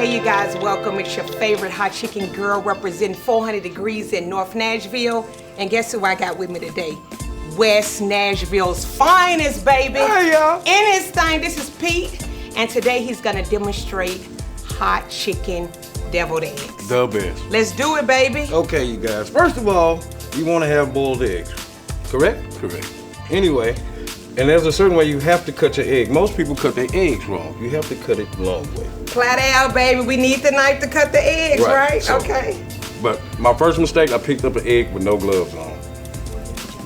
Hey you guys, welcome. It's your favorite hot chicken girl representing 400 degrees in North Nashville. And guess who I got with me today? West Nashville's finest, baby. Hey, y'all. In his thing, this is Pete. And today he's gonna demonstrate hot chicken deviled eggs. The best. Let's do it, baby. Okay, you guys. First of all, you want to have boiled eggs, correct? Correct. Anyway, and there's a certain way you have to cut your egg. Most people cut their eggs wrong. You have to cut it the long way. Flat out, baby. We need the knife to cut the eggs, right? So, okay. But my first mistake, I picked up an egg with no gloves on.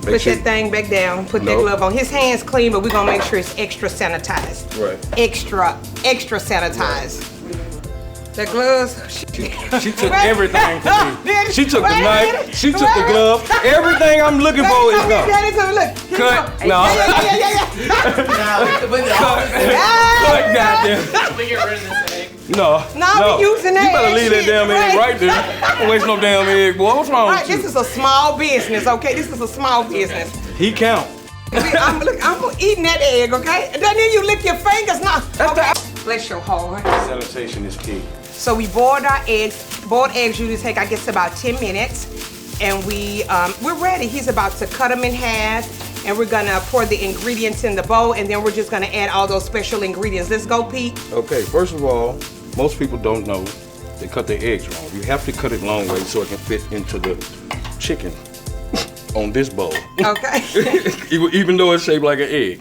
Put that thing back down. Put that glove on. His hand's clean, but we're gonna make sure it's extra sanitized. Right. Extra sanitized. Right. The gloves. She took everything from me. She took the knife. She took the glove. Everything I'm looking for is gone. Look. Cut. No. Cut, goddamn. We get rid of this egg. No. No, we using that. You better leave that damn egg right there. Don't waste no damn egg, boy. What's wrong with you? This is a small business, okay? This is a small business. He count. I'm eating that egg, okay? And then you lick your fingers now. Okay. Bless your heart. Sanitation is key. So we boiled our eggs. Boiled eggs usually take, I guess, about 10 minutes. And we're ready. He's about to cut them in half. And we're gonna pour the ingredients in the bowl. And then we're just gonna add all those special ingredients. Let's go, Pete. Okay, first of all, most people don't know they cut their eggs wrong. You have to cut it long way so it can fit into the chicken on this bowl. Okay. Even though it's shaped like an egg.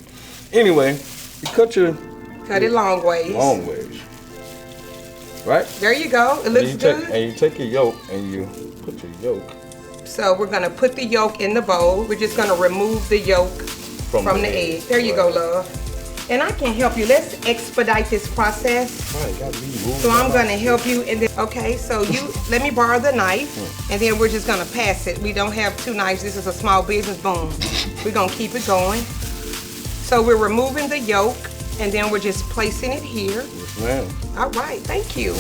Anyway, you cut it long ways. Long ways. Right? There you go. It looks good. And you take your yolk and you put your yolk. So we're gonna put the yolk in the bowl. We're just gonna remove the yolk from the egg. There you go, love. And I can help you. Let's expedite this process. Right, gotta be moving. So I'm gonna help you in this. Okay, so let me borrow the knife, and then we're just gonna pass it. We don't have two knives. This is a small business. Boom. We're gonna keep it going. So we're removing the yolk, and then we're just placing it here. Yes, ma'am. All right, thank you.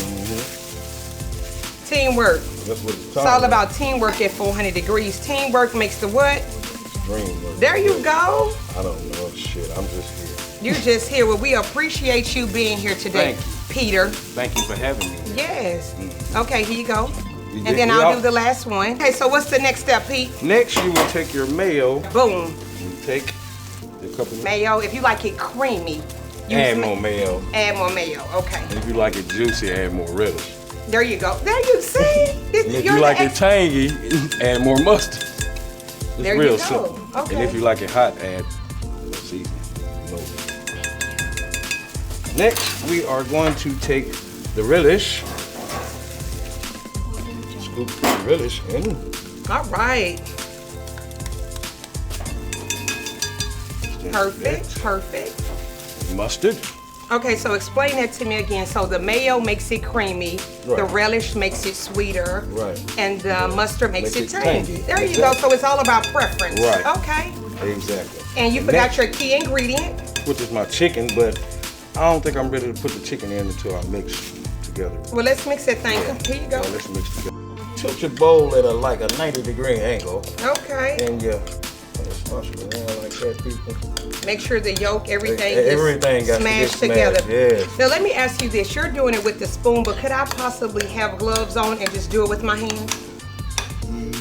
Teamwork. That's what It's all about teamwork at 400 degrees. Teamwork makes the what? Dream work. There you go. I don't know shit. I'm just here. You're just here. Well, we appreciate you being here today, Peter. Thank you for having me. Yes. Okay, here you go. And then I'll do the last one. Okay, so what's the next step, Pete? Next, you will take your mayo. Boom. You take a couple of Mayo. If you like it creamy, add more mayo. Add more mayo. Okay. And if you like it juicy, add more relish. There you go. There you see. And if you like it tangy, add more mustard. It's there real you go. simple. Okay. And if you like it hot, add seasoning. Next, we are going to take the relish. Scoop the relish in. All right. Perfect. Mustard. Okay, so explain that to me again. So the mayo makes it creamy, the relish makes it sweeter, and the mustard makes it tangy. There you go. So it's all about preference. Right. Okay. Exactly. And you forgot your key ingredient. Which is my chicken, but I don't think I'm ready to put the chicken in until I mix together. Well, let's mix that thing. Here you go. Let's mix together. Tilt your bowl at like a 90-degree angle. Okay. And you smash it around like that, people. Make sure the yolk, everything got smashed together. Yes. Now let me ask you this. You're doing it with the spoon, but could I possibly have gloves on and just do it with my hands?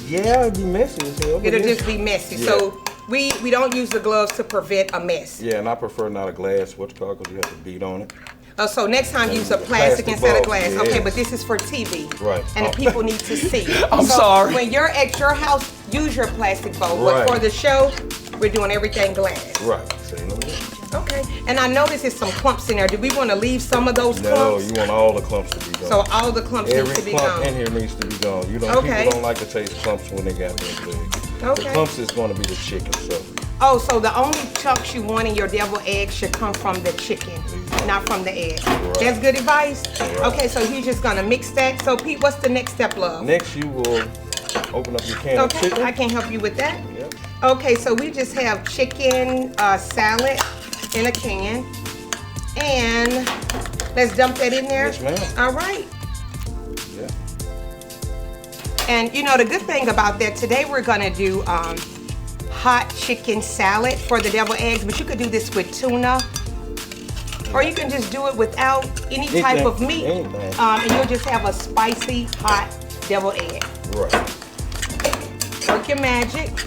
Yeah, it'd be messy as hell. It'll just be messy. Yeah. So we don't use the gloves to prevent a mess. Yeah, and I prefer not a glass, because you have to beat on it. Oh, so next time use a plastic instead of glass. Yes. Okay, but this is for TV. Right. And the people need to see. I'm sorry. When you're at your house, use your plastic bowl. But for the show, we're doing everything glass. Right. Say no more. Okay. And I noticed there's some clumps in there. Do we want to leave some of those clumps? No, you want all the clumps to be gone. So all the clumps need to be gone. Every clump in here needs to be gone. People don't like to taste clumps when they got their legs. Okay. The clumps is going to be the chicken, so. Oh, so the only chunks you want in your deviled egg should come from the chicken, not from the egg. Right. That's good advice? Right. Okay, so he's just gonna mix that. So Pete, what's the next step, love? Next, you will open up your can of chicken. I can help you with that. Yep. Okay, so we just have chicken salad in a can. And let's dump that in there. Yes, ma'am. All right. Yeah. And you know, the good thing about that, today we're gonna do hot chicken salad for the deviled eggs, but you could do this with tuna, or you can just do it without any type of meat. And you'll just have a spicy, hot deviled egg. Right. Work your magic.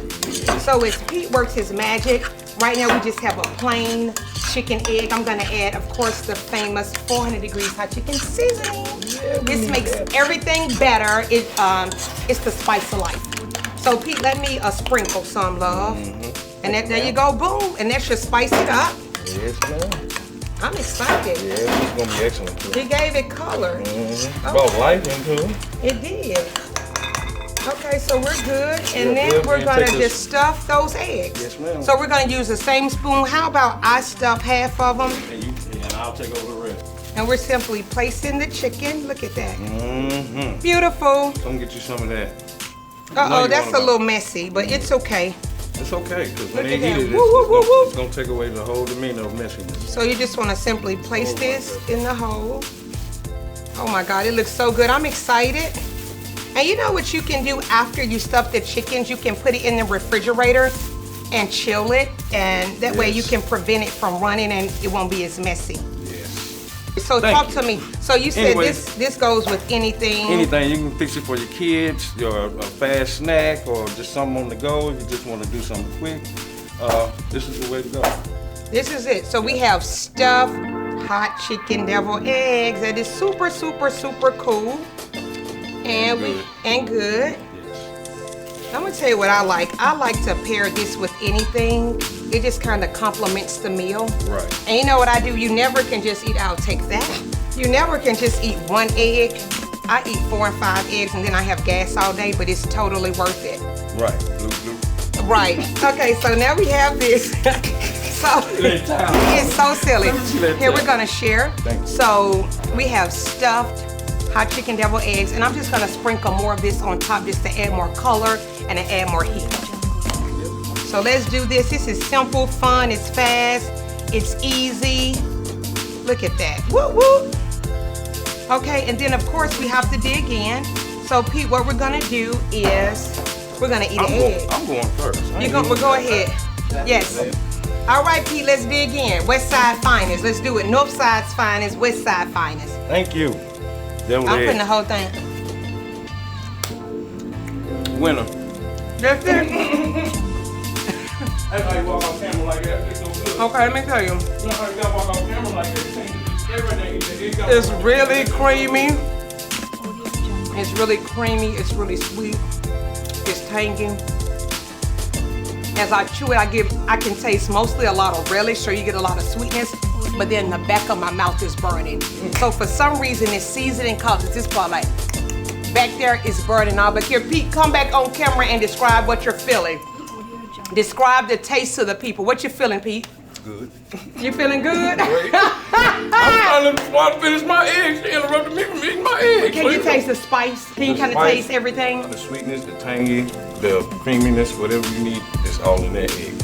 So as Pete works his magic, right now we just have a plain chicken egg. I'm gonna add, of course, the famous 400 degrees hot chicken seasoning. This makes everything better. It's the spice of life. So Pete, let me sprinkle some, love. And there you go, boom. And that should spice it up. Yes, ma'am. I'm excited. Yeah, it's gonna be excellent too. He gave it color. Brought life into it. It did. Okay, so we're good. And then we're gonna just stuff those eggs. Yes, ma'am. So we're gonna use the same spoon. How about I stuff half of them? And I'll take over the rest. And we're simply placing the chicken. Look at that. Beautiful. I'm gonna get you some of that. Uh-oh, that's a little messy, but it's okay. It's okay, because when Look they at eat that. it, it's gonna take away the whole demeanor of messiness. So you just want to simply place this in the hole. Oh my God, it looks so good. I'm excited. And you know what you can do after you stuff the chickens? You can put it in the refrigerator and chill it, and that way you can prevent it from running and it won't be as messy. So talk to me. So you said this goes with anything. Anything. You can fix it for your kids, a fast snack, or just something on the go. If you just want to do something quick, this is the way to go. This is it. So we have stuffed hot chicken deviled eggs. That is super, super, super cool. And good. Yes. I'm gonna tell you what I like. I like to pair this with anything. It just kind of complements the meal. Right. And you know what I do? You never can just eat, I'll take that. You never can just eat one egg. I eat 4 and 5 eggs and then I have gas all day, but it's totally worth it. Right. Blue. Right. Okay, so now we have this. So it's so silly. Here we're gonna share. So we have stuffed hot chicken deviled eggs, and I'm just gonna sprinkle more of this on top just to add more color and to add more heat. So let's do this. This is simple, fun, it's fast, it's easy. Look at that. Woo woo. Okay, and then of course we have to dig in. So Pete, what we're gonna do is we're gonna eat an egg. I'm going first. We'll go ahead. Yes. All right, Pete, let's dig in. West Side Finest. Let's do it. North Side's Finest, West Side Finest. Thank you. I'm putting the whole thing. Winner. That's it. That's how you walk on camera like that. It's so good. Okay, let me tell you. You know how you gotta walk on camera like that. It's really creamy. It's really creamy. It's really sweet. It's tangy. As I chew it, I can taste mostly a lot of relish, so you get a lot of sweetness, but then the back of my mouth is burning. So for some reason, this seasoning causes this part like, back there is burning all. But here, Pete, come back on camera and describe what you're feeling. Describe the taste to the people. What you feeling, Pete? Good. You feeling good? I'm trying to finish my eggs. She interrupted me from eating my eggs. Can you taste the spice? Can you kind of taste everything? The sweetness, the tangy, the creaminess, whatever you need, it's all in that egg.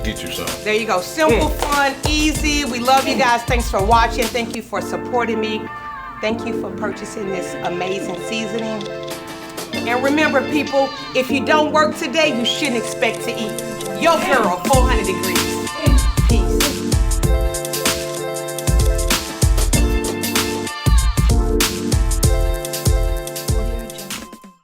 Get you some. There you go. Simple, fun, easy. We love you guys. Thanks for watching. Thank you for supporting me. Thank you for purchasing this amazing seasoning. And remember, people, if you don't work today, you shouldn't expect to eat. Yo, girl, 400 degrees.